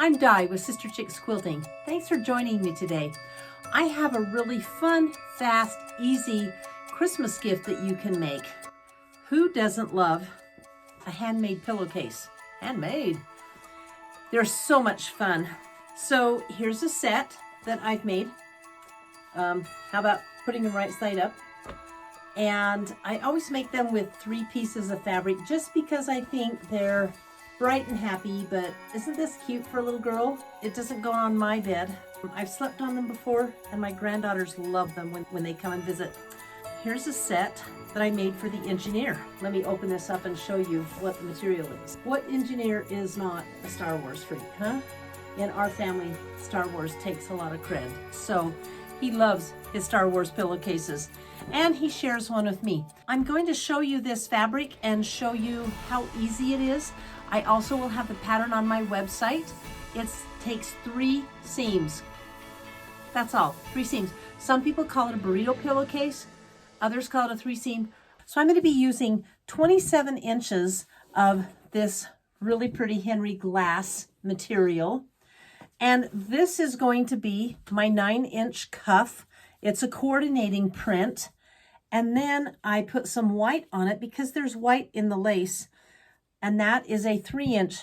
I'm Di with Sister Chicks Quilting. Thanks for joining me today. I have a really fun, fast, easy Christmas gift that you can make. Who doesn't love a handmade pillowcase? Handmade. They're so much fun. So here's a set that I've made. How about putting them right side up? And I always make them with 3 pieces of fabric just because I think they're bright and happy, but isn't this cute for a little girl? It doesn't go on my bed. I've slept on them before and my granddaughters love them when they come and visit. Here's a set that I made for the engineer. Let me open this up and show you what the material is. What engineer is not a Star Wars freak, huh? In our family, Star Wars takes a lot of cred. So he loves his Star Wars pillowcases, and he shares one with me. I'm going to show you this fabric and show you how easy it is. I also will have the pattern on my website. It takes 3 seams. That's all, 3 seams. Some people call it a burrito pillowcase, others call it a 3-seam. So I'm going to be using 27 inches of this really pretty Henry glass material. And this is going to be my 9-inch cuff. It's a coordinating print. And then I put some white on it because there's white in the lace. And that is a 3-inch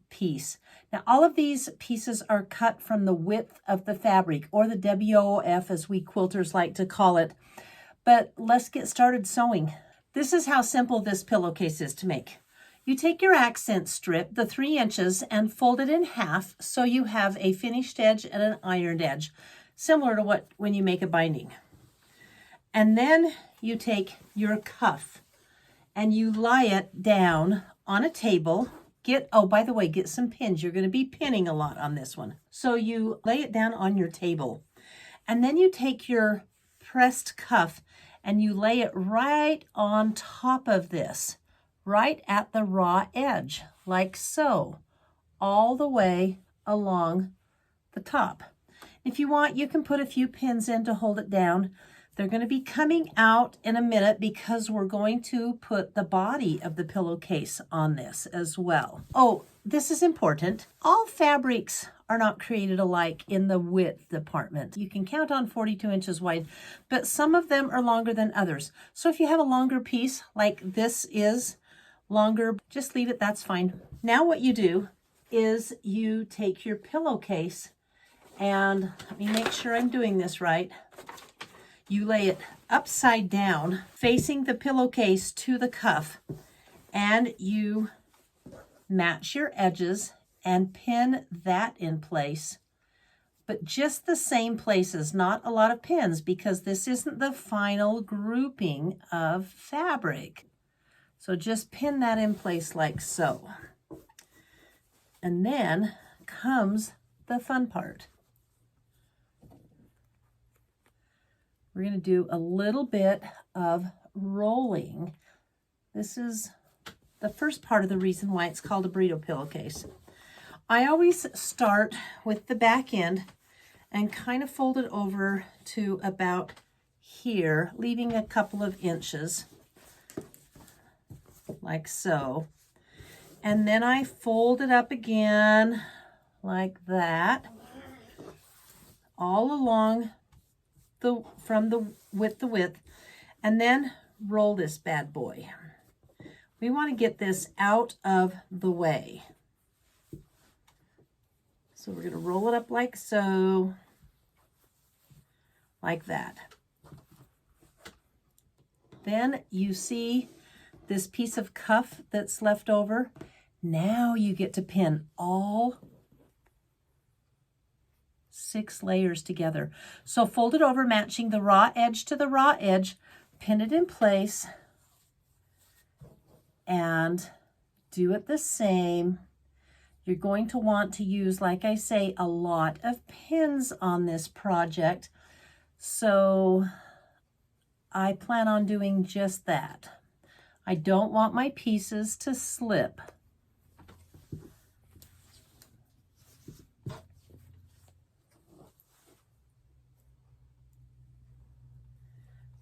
piece. Now all of these pieces are cut from the width of the fabric, or the WOF as we quilters like to call it. But let's get started sewing. This is how simple this pillowcase is to make. You take your accent strip, the 3 inches, and fold it in half so you have a finished edge and an ironed edge, similar to when you make a binding. And then you take your cuff and you lie it down on a table. Oh, by the way, get some pins. You're going to be pinning a lot on this one. So you lay it down on your table. And then you take your pressed cuff and you lay it right on top of this, right at the raw edge, like so, all the way along the top. If you want, you can put a few pins in to hold it down. They're going to be coming out in a minute because we're going to put the body of the pillowcase on this as well. Oh, this is important. All fabrics are not created alike in the width department. You can count on 42 inches wide, but some of them are longer than others. So if you have a longer piece, like this is longer, just leave it, that's fine. Now what you do is you take your pillowcase, and let me make sure I'm doing this right. You lay it upside down, facing the pillowcase to the cuff, and you match your edges and pin that in place, but just the same places, not a lot of pins, because this isn't the final grouping of fabric. So just pin that in place like so. And then comes the fun part. We're going to do a little bit of rolling. This is the first part of the reason why it's called a burrito pillowcase. I always start with the back end and kind of fold it over to about here, leaving a couple of inches, like so. And then I fold it up again, like that, all along from the width, and then roll this bad boy. We want to get this out of the way. So we're going to roll it up like so, like that. Then you see this piece of cuff that's left over. Now you get to pin all 6 layers together. So fold it over, matching the raw edge to the raw edge, pin it in place, and do it the same. You're going to want to use, like I say, a lot of pins on this project. So I plan on doing just that. I don't want my pieces to slip.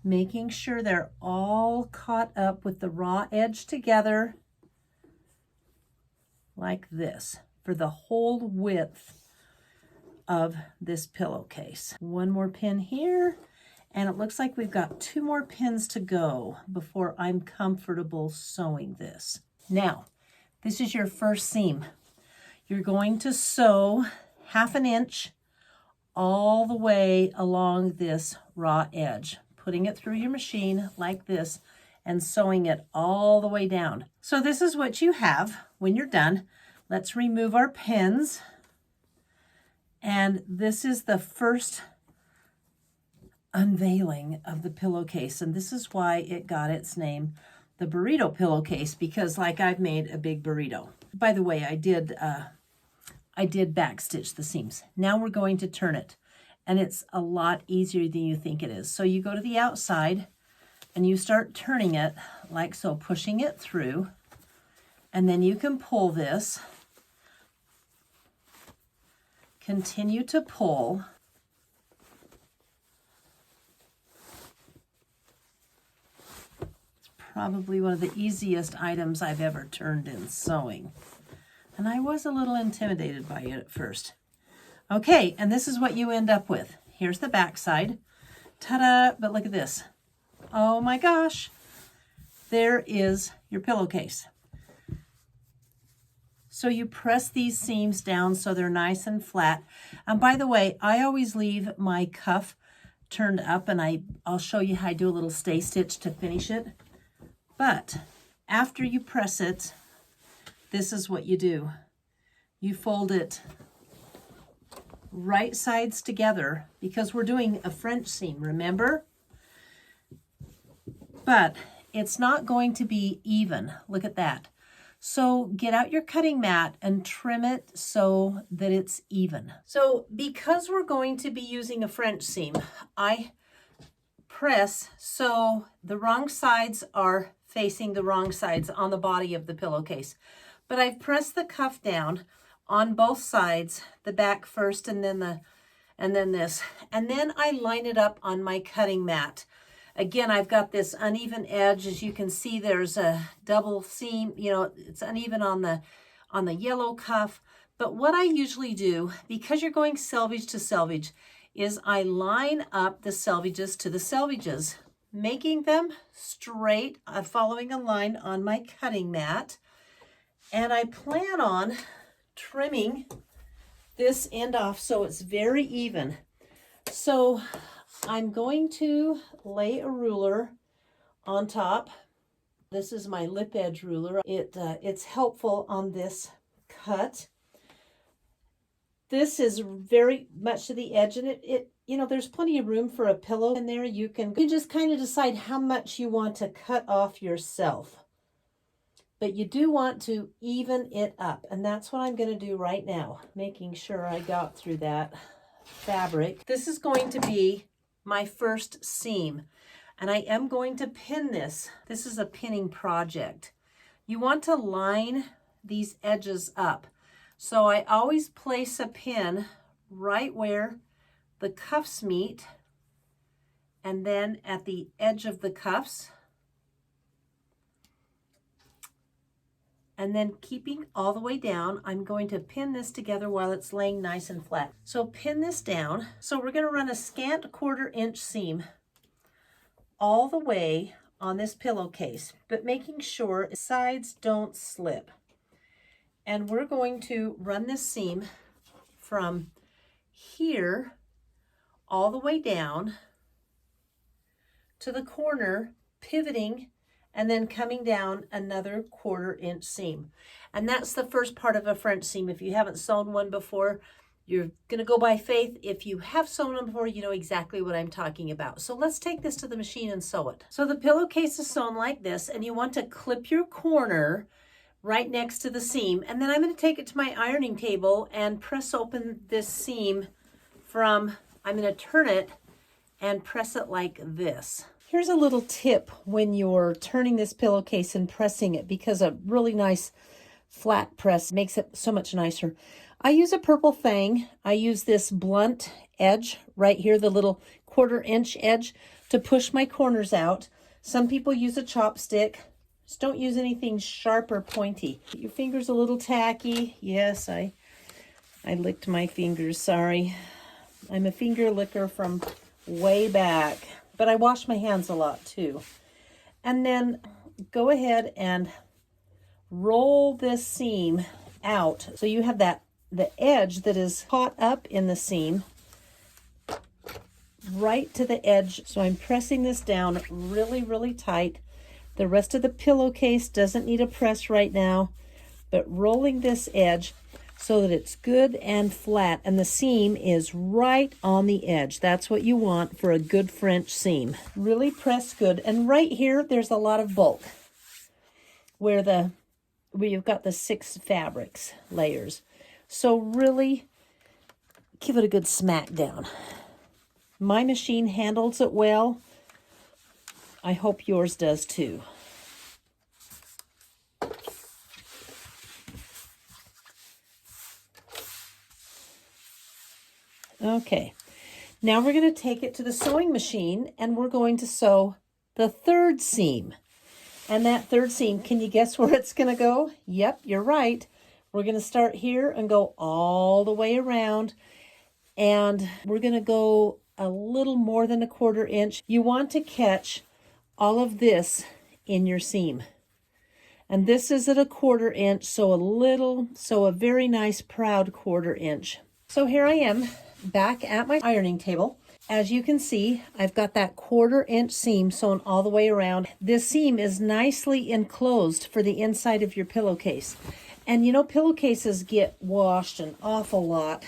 Making sure they're all caught up with the raw edge together, like this. for the whole width of this pillowcase. One more pin here, and it looks like we've got 2 more pins to go before I'm comfortable sewing this. Now, this is your first seam. You're going to sew 1/2 inch all the way along this raw edge, putting it through your machine like this and sewing it all the way down. So this is what you have when you're done. Let's remove our pins. And this is the first unveiling of the pillowcase. And this is why it got its name, the burrito pillowcase, because like I've made a big burrito. By the way, I did backstitch the seams. Now we're going to turn it, and it's a lot easier than you think it is. So you go to the outside and you start turning it like so, pushing it through, and then you can pull this. Continue to pull. It's probably one of the easiest items I've ever turned in sewing. And I was a little intimidated by it at first. Okay, and this is what you end up with. Here's the back side. Ta-da! But look at this. Oh my gosh. There is your pillowcase. So you press these seams down so they're nice and flat. And by the way, I always leave my cuff turned up, and I'll show you how I do a little stay stitch to finish it. But after you press it, this is what you do. You fold it right sides together because we're doing a French seam, remember? But it's not going to be even. Look at that. So get out your cutting mat and trim it so that it's even. So because we're going to be using a French seam, I press so the wrong sides are facing the wrong sides on the body of the pillowcase. But I've pressed the cuff down on both sides, the back first and then this. And then I line it up on my cutting mat. Again, I've got this uneven edge. As you can see, there's a double seam, it's uneven on the yellow cuff. But what I usually do, because you're going selvage to selvage, is I line up the selvages to the selvages, making them straight, following a line on my cutting mat. And I plan on trimming this end off so it's very even. So I'm going to lay a ruler on top. This is my lip edge ruler. It's helpful on this cut. This is very much to the edge, and it there's plenty of room for a pillow in there. You just kind of decide how much you want to cut off yourself. But you do want to even it up, and that's what I'm going to do right now, making sure I got through that fabric. This is going to be my first seam, and I am going to pin this. This is a pinning project. You want to line these edges up. So I always place a pin right where the cuffs meet, and then at the edge of the cuffs. And then keeping all the way down, I'm going to pin this together while it's laying nice and flat. So pin this down. So we're going to run a scant 1/4 inch seam all the way on this pillowcase, but making sure sides don't slip. And we're going to run this seam from here all the way down to the corner, pivoting, and then coming down another 1/4 inch seam. And that's the first part of a French seam. If you haven't sewn one before, you're going to go by faith. If you have sewn them before, you know exactly what I'm talking about. So let's take this to the machine and sew it. So the pillowcase is sewn like this, and you want to clip your corner right next to the seam. And then I'm going to take it to my ironing table and press open this seam I'm going to turn it and press it like this. Here's a little tip when you're turning this pillowcase and pressing it, because a really nice flat press makes it so much nicer. I use a purple fang. I use this blunt edge right here, the little 1/4 inch edge, to push my corners out. Some people use a chopstick Just don't use anything sharp or pointy. Your finger's a little tacky. Yes, I licked my fingers, sorry. I'm a finger licker from way back, but I wash my hands a lot too. And then go ahead and roll this seam out. So you have the edge that is caught up in the seam right to the edge. So I'm pressing this down really, really tight. The rest of the pillowcase doesn't need a press right now, but rolling this edge so that it's good and flat, and the seam is right on the edge. That's what you want for a good French seam. Really press good. And right here, there's a lot of bulk where you've got the 6 fabrics layers. So really give it a good smack down. My machine handles it well. I hope yours does too. Okay, now we're going to take it to the sewing machine and we're going to sew the 3rd seam. And that 3rd seam, can you guess where it's going to go? Yep, you're right. We're going to start here and go all the way around. And we're going to go a little more than a 1/4 inch. You want to catch all of this in your seam. And this is at a 1/4 inch, so a very nice proud 1/4 inch. So here I am back at my ironing table. As you can see, I've got that 1/4 inch seam sewn all the way around. This seam is nicely enclosed for the inside of your pillowcase. And you know, pillowcases get washed an awful lot.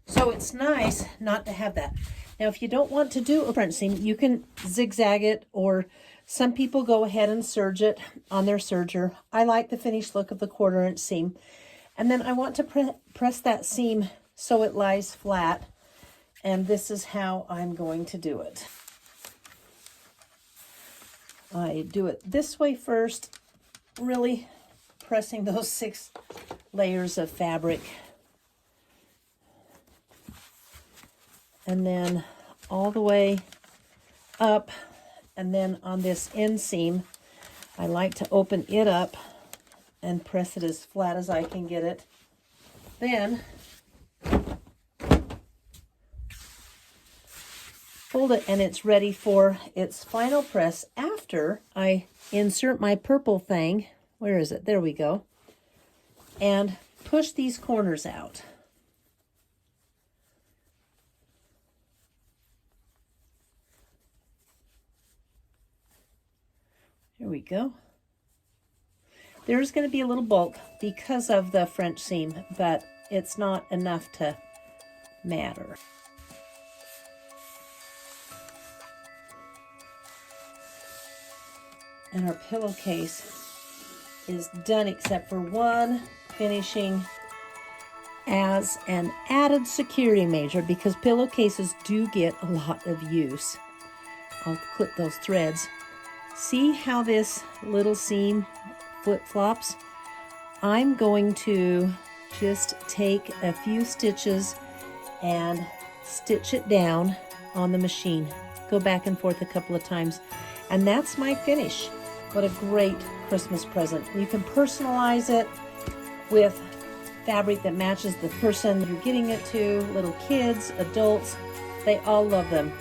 So it's nice not to have that. Now, if you don't want to do a French seam, you can zigzag it, or some people go ahead and serge it on their serger. I like the finished look of the 1/4 inch seam. And then I want to press that seam so it lies flat. And this is how I'm going to do it. I do it this way first, really pressing those 6 layers of fabric. And then all the way up. And then on this inseam, I like to open it up and press it as flat as I can get it. Then fold it, and it's ready for its final press after I insert my purple thing. Where is it? There we go. And push these corners out. Here we go. There's going to be a little bulk because of the French seam, but it's not enough to matter. And our pillowcase is done, except for one finishing as an added security measure, because pillowcases do get a lot of use. I'll clip those threads. See how this little seam flip-flops? I'm going to just take a few stitches and stitch it down on the machine. Go back and forth a couple of times. And that's my finish. What a great Christmas present. You can personalize it with fabric that matches the person you're getting it to. Little kids, adults, they all love them.